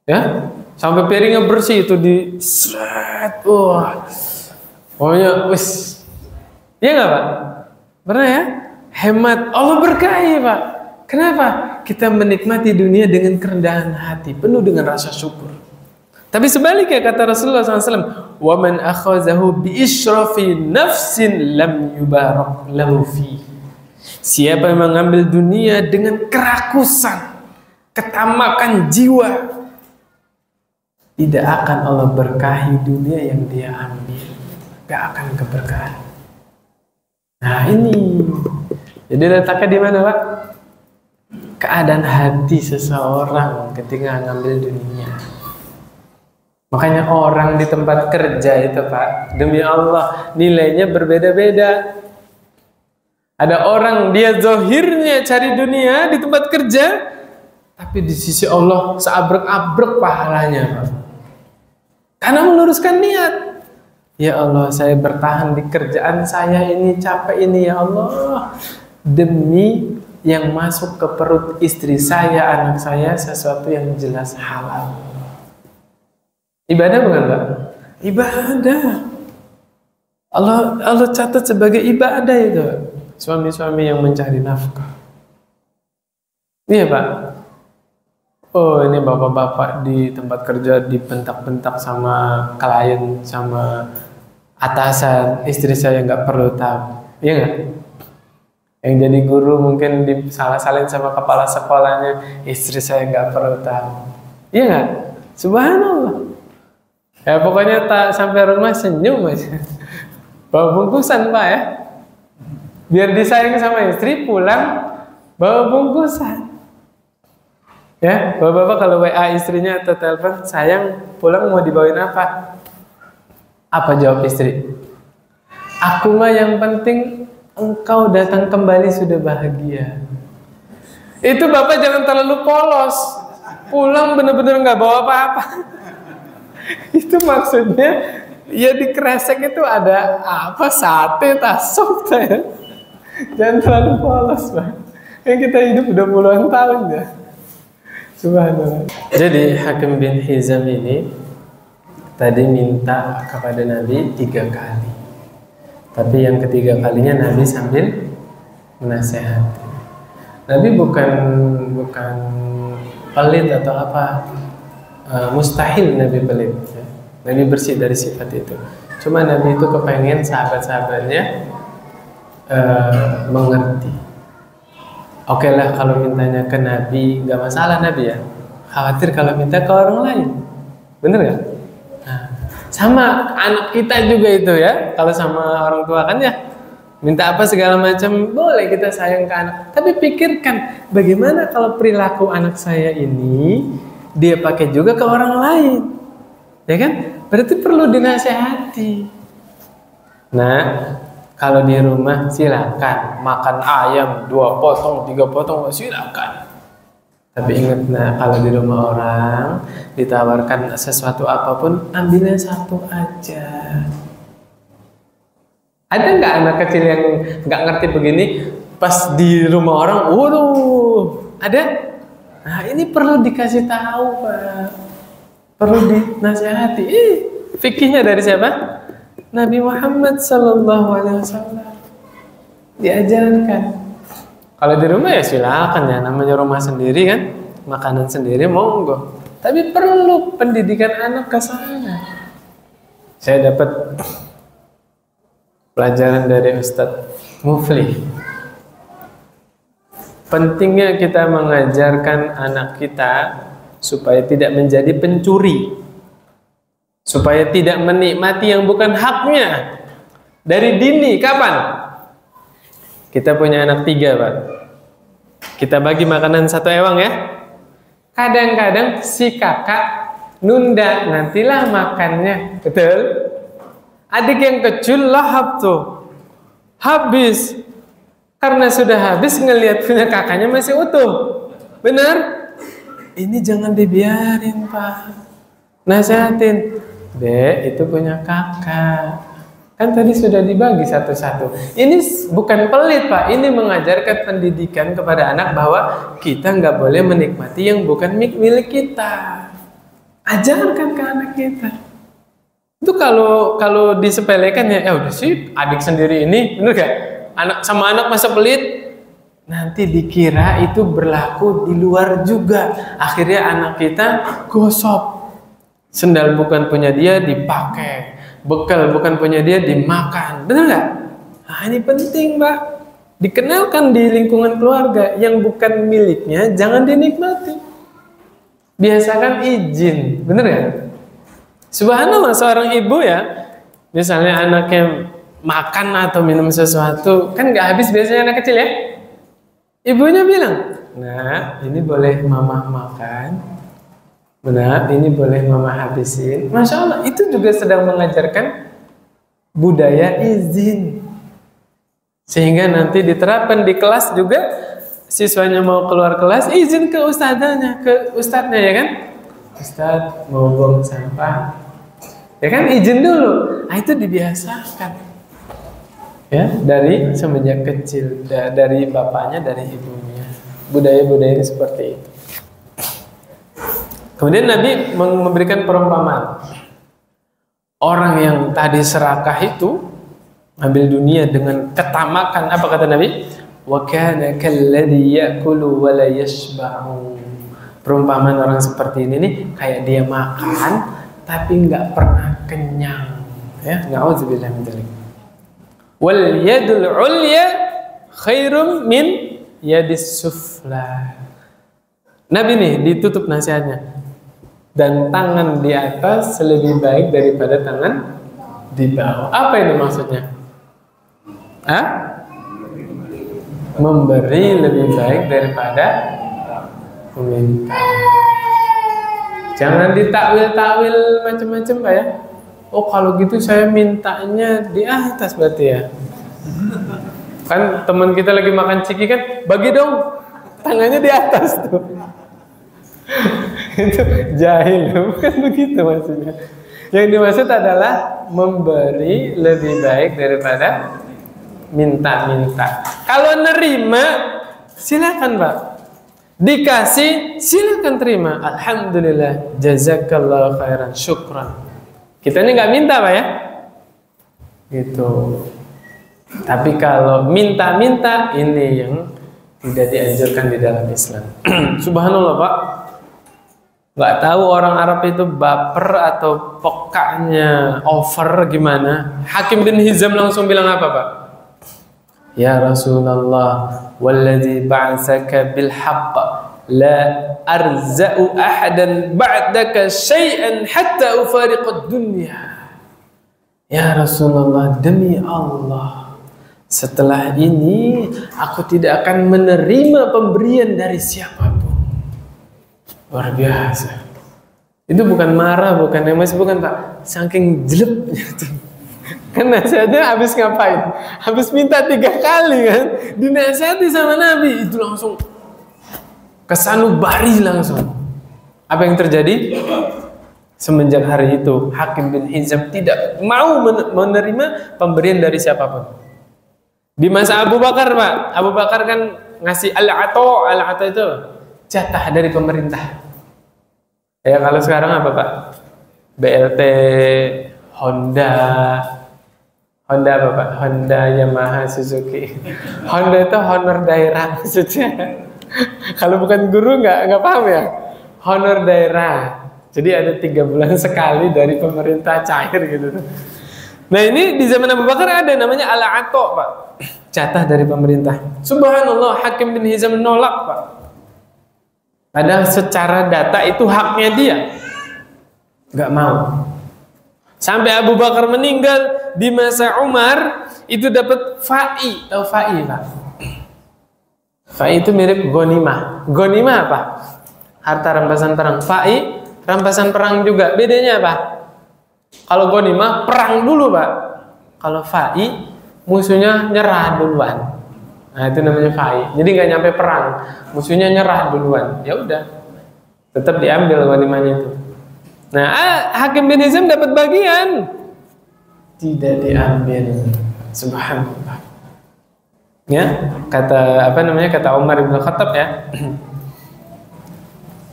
Ya, sampai piringnya bersih itu di seret, wah, pokoknya wis, ya nggak, Pak? Pernah ya? Hemat, Allah berkahi, Pak. Kenapa? Kita menikmati dunia dengan kerendahan hati, penuh dengan rasa syukur. Tapi sebaliknya kata Rasulullah SAW, wa man akhazahu bi israfi nafsin lam yubarak lahu fi. Siapa yang mengambil dunia dengan kerakusan, ketamakan jiwa, tidak akan Allah berkahi dunia yang dia ambil. Gak akan keberkahan. Nah ini, jadi letaknya di mana, Pak? Keadaan hati seseorang ketika ngambil dunia. Makanya orang di tempat kerja itu, Pak, demi Allah nilainya berbeda-beda. Ada orang dia zohirnya cari dunia di tempat kerja, tapi di sisi Allah seabrek-abrek pahalanya, Pak. Karena meluruskan niat. Ya Allah, saya bertahan di kerjaan saya ini, capek ini, ya Allah, demi yang masuk ke perut istri saya, anak saya, sesuatu yang jelas halal. Ibadah bukan, Pak? Ibadah. Allah catat sebagai ibadah itu. Suami-suami yang mencari nafkah. Iya, Pak. Oh, ini bapak-bapak di tempat kerja dibentak-bentak sama klien, sama atasan, istri saya nggak perlu tahu, iya nggak? Yang jadi guru mungkin disalah-salahin sama kepala sekolahnya, istri saya nggak perlu tahu, iya nggak? Subhanallah. Ya pokoknya tak sampai rumah senyum aja, bawa bungkusan Pak ya, biar disayang sama istri, pulang bawa bungkusan. Ya, bapak-bapak kalau WA istrinya atau telepon, sayang pulang mau dibawain apa? Apa jawab istri? Aku mah yang penting engkau datang kembali sudah bahagia. Itu bapak jangan terlalu polos. Pulang bener-bener nggak bawa apa-apa. Itu maksudnya, ya di kresek itu ada apa? Sate, tasuk, ya. Jangan terlalu polos, Pak. Yang kita hidup udah puluhan tahun ya. Subhanallah. Jadi Hakim bin Hizam ini tadi minta kepada Nabi 3 kali. Tapi yang ketiga kalinya Nabi sambil menasehati. Nabi bukan pelit atau apa. Mustahil Nabi pelit. Ya. Nabi bersih dari sifat itu. Cuma Nabi itu kepengen sahabat-sahabatnya mengerti. Oke lah kalau mintanya ke Nabi, gak masalah Nabi ya. Khawatir kalau minta ke orang lain, bener gak? Nah, sama anak kita juga itu ya. Kalau sama orang tua kan ya, minta apa segala macam boleh kita sayang ke anak. Tapi pikirkan bagaimana kalau perilaku anak saya ini dia pakai juga ke orang lain, ya kan? Berarti perlu dinasehati. Nah, kalau di rumah silakan makan ayam 2 potong, 3 potong silakan. Tapi ingat, nah kalau di rumah orang ditawarkan sesuatu apapun, ambilnya 1 aja. Ada nggak anak kecil yang nggak ngerti begini? Pas di rumah orang, waduh, ada? Nah ini perlu dikasih tahu Pak, perlu dinasihati. Fikihnya dari siapa? Nabi Muhammad Sallallahu Alaihi Wasallam diajarkan. Kalau di rumah ya silakan ya, namanya rumah sendiri kan, makanan sendiri monggo. Tapi perlu pendidikan anak ke sana. Saya dapat pelajaran dari Ustadz Mufli. Pentingnya kita mengajarkan anak kita supaya tidak menjadi pencuri, supaya tidak menikmati yang bukan haknya dari dini. Kapan? Kita punya anak 3 Pak, kita bagi makanan 1 ewang ya. Kadang-kadang si kakak nunda, nantilah makannya, betul? Adik yang kecil lahap tuh, habis. Karena sudah habis ngelihat punya kakaknya masih utuh, benar? Ini jangan dibiarin Pak, nasihatin. Dek, itu punya kakak. Kan tadi sudah dibagi satu-satu. Ini bukan pelit Pak, ini mengajarkan pendidikan kepada anak bahwa kita nggak boleh menikmati yang bukan milik kita. Ajarkan ke anak kita. Itu kalau disepelekan ya udah sih adik sendiri ini, bener gak? Anak sama anak masa pelit, nanti dikira itu berlaku di luar juga. Akhirnya anak kita gosok. Sendal bukan punya dia dipakai, bekal bukan punya dia dimakan, benar nggak? Nah ini penting Pak, dikenalkan di lingkungan keluarga yang bukan miliknya jangan dinikmati. Biasakan izin, benar nggak? Subhanallah, seorang ibu ya, misalnya anaknya makan atau minum sesuatu, kan nggak habis biasanya anak kecil ya. Ibunya bilang, nah ini boleh mama makan. Benar, ini boleh mama habisin. Masya Allah, itu juga sedang mengajarkan budaya izin. Sehingga nanti diterapkan di kelas juga, siswanya mau keluar kelas, izin ke ustadzanya, ke ustadznya ya kan? Ustadz mau buang sampah, ya kan izin dulu. Nah itu dibiasakan. Ya, dari semenjak kecil, dari bapaknya, dari ibunya. Budaya-budaya seperti itu. Kemudian Nabi memberikan perumpamaan. Orang yang tadi serakah itu ambil dunia dengan ketamakan. Apa kata Nabi? Wa kana kalladhi ya'kulu wa la yashba'u. Perumpamaan orang seperti ini nih kayak dia makan tapi nggak pernah kenyang. Ya, na'udzubillah min dzalik. Wal yadul ulya khairum min yadis sufla. Nabi nih ditutup nasihatnya. Dan tangan di atas lebih baik daripada tangan di bawah. Apa ini maksudnya? Memberi lebih baik daripada meminta. Jangan ditakwil-takwil macam-macam, Pak ya. Oh, kalau gitu saya mintanya di atas berarti ya. Kan teman kita lagi makan ciki kan, bagi dong, tangannya di atas tuh. Itu jahil, bukan begitu maksudnya. Yang dimaksud adalah memberi lebih baik daripada minta-minta. Kalau nerima, silakan Pak. Dikasih, silakan terima. Alhamdulillah, jazakallahu khairan, syukran. Kita ini nggak minta Pak ya, gitu. Tapi kalau minta-minta, ini yang tidak dianjurkan di dalam Islam. Subhanallah Pak. Nggak tahu orang Arab itu baper atau pekaknya over gimana. Hakim bin Hizam langsung bilang apa Pak? Ya Rasulullah, walladzi ba'atsaka bil haqq la arza'u ahadan ba'daka syai'an hatta ufariqad dunya. Ya Rasulullah, demi Allah, setelah ini aku tidak akan menerima pemberian dari siapapun. Luar biasa. Itu bukan marah, bukan emosi, bukan Pak. Saking jelepnya tuh. Kan nasihatnya habis ngapain? Habis minta 3 kali kan, dinasihati sama Nabi, itu langsung kesanubari langsung. Apa yang terjadi? Semenjak hari itu Hakim bin Hizam tidak mau menerima pemberian dari siapapun. Di masa Abu Bakar Pak, Abu Bakar kan ngasih al-ato itu jatah dari pemerintah. Ya kalau sekarang apa Pak? BLT, Honda apa Pak? Honda, Yamaha, Suzuki. Honda itu honor daerah maksudnya. Kalau bukan guru nggak paham ya. Honor daerah. Jadi ada 3 bulan sekali dari pemerintah cair gitu. Nah ini di zaman Abu Bakar ada namanya al-ato Pak. Jatah dari pemerintah. Subhanallah, Hakim bin Hizam menolak Pak. Padahal secara data itu haknya dia. Nggak mau. Sampai Abu Bakar meninggal, di masa Umar itu dapat fa'i. Tahu fa'i Pak? Fa'i itu mirip ghanimah. Ghanimah apa? Harta rampasan perang. Fa'i rampasan perang juga. Bedanya apa? Kalau ghanimah perang dulu Pak. Kalau fa'i musuhnya nyerah duluan. Nah itu namanya fa'i. Jadi nggak nyampe perang, musuhnya nyerah duluan. Ya udah, tetap diambil ghanimahnya itu. Nah, Hakim bin Hizam dapat bagian, tidak diambil. Subhanallah. Ya, kata Umar bin Khattab ya.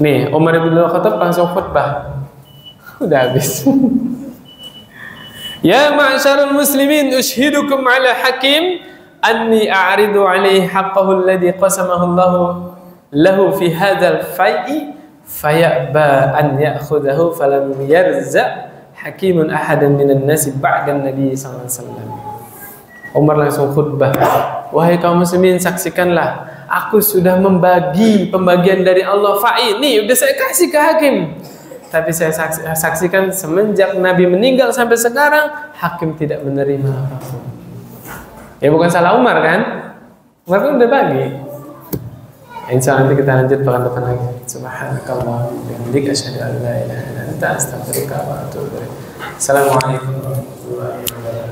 Nih, Umar bin Khattab langsung khutbah. Udah habis. Ya ma'syarul muslimin, ushidukum ala hakim anni a'ridu alaihi haqqahu alladhi qasamahu lahu fi hadzal fai'i fayaba an ya'khudhahu falam yarza hakimun ahadan minan nasi ba'dan nabi sallallahu alaihi wasallam. Umar langsung khutbah, wahai kaum muslimin, saksikanlah aku sudah membagi pembagian dari Allah fa'i. Nih udah saya kasih ke hakim. Tapi saya saksikan semenjak Nabi meninggal sampai sekarang hakim tidak menerima apapun. Ya bukan salah Umar kan? Umar kan udah bagi. Insya Allah nanti kita lanjut pekan depan lagi. Subhanakallah wa bihamdika asyhadu an la ilaha illa anta astaghfiruka wa atubu ilaik. Assalamualaikum warahmatullahi wabarakatuh.